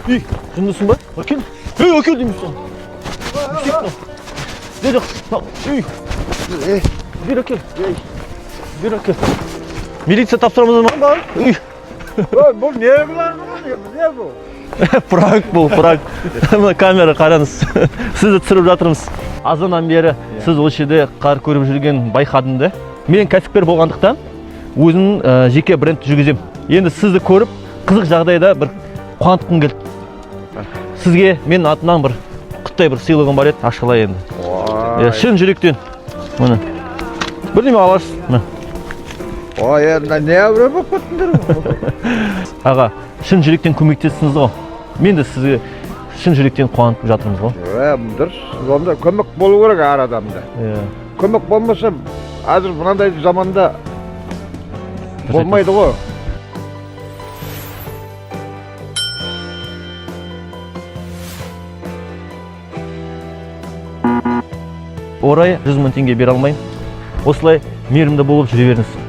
Үй, жындысың ба? Әкел. Әкел деймісің. Деді, үй. Бер әкел. Бер әкел. Милиция тапсырамыз ма? Үй. Бұл не бұл? Пранк бұл, пранк. Мына камера қараңыз. Сізді түсіріп жатырмыз. Азаннан бері сіз осы жерде қар көріп жүрген байқадым да. Мен кәсіпкер болғандықтан өзімнің жеке бренд жүргізем. Енді сізді көріп қызық жағдайда бір қуантқым келді. Сізге мен атынан бір құттай бір сыйлығым бар еді, ашқылай енді. Шын жүректен. Міне. Бірдеме аласыз. Ой, енді не әуре болып кеттіңдер? Аға, шын жүректен көмектестіңіз ғой. Мен де сізге шын жүректен қуанып жатырмыз ғой. Дұрыс. Онда көмек болу керек әр адамда. Көмек болмаса, қазір мынандай заманда болмайды ғой. Орай 100 мың теңге бере алмайын. Осылай мейірімді болып жүре беріңіз.